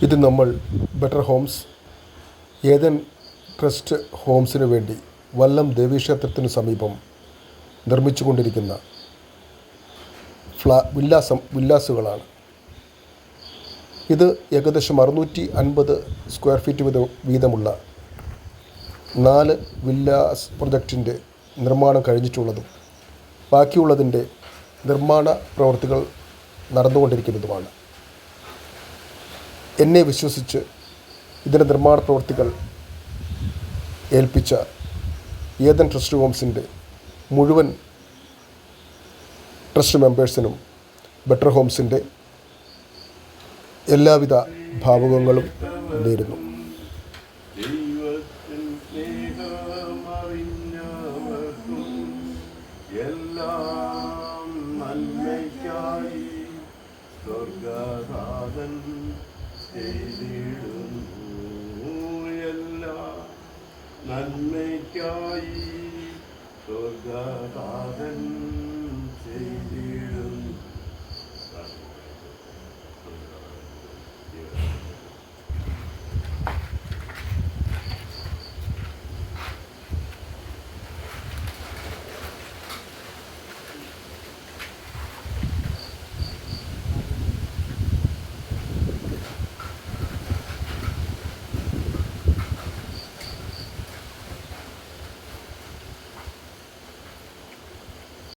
ഇത് നമ്മൾ better Holmes ഏതൻ trust ഹോംസിനു വേണ്ടി വല്ലം ദേവീക്ഷേത്രത്തിനു സമീപം നിർമ്മിച്ചുകൊണ്ടിരിക്കുന്ന വില്ലാസുകളാണ്. ഇത് ഏകദേശം 650 സ്ക്വയർ ഫീറ്റ് വീതമുള്ള 4 വില്ലാസ് പ്രൊജക്റ്റിൻ്റെ നിർമ്മാണം കഴിഞ്ഞിട്ടുള്ളതും ബാക്കിയുള്ളതിൻ്റെ നിർമ്മാണ പ്രവൃത്തികൾ നടന്നുകൊണ്ടിരിക്കുന്നതുമാണ്. എന്നെ വിശ്വസിച്ച് ഇതിൻ്റെ നിർമ്മാണ പ്രവൃത്തികൾ ഏൽപ്പിച്ച ഏതൻ ട്രസ്റ്റ് ഹോംസിൻ്റെ മുഴുവൻ ട്രസ്റ്റ് മെമ്പേഴ്സിനും ബെറ്റർ ഹോംസിൻ്റെ എല്ലാവിധ ഭാവുകങ്ങളും നേരുന്നു. എല്ലാം നന്മയ്ക്കായി സ്വർഗനാഥൻ ചെയ്തിടുന്നു. എല്ലാം നന്മയ്ക്കായി സ്വർഗനാഥൻ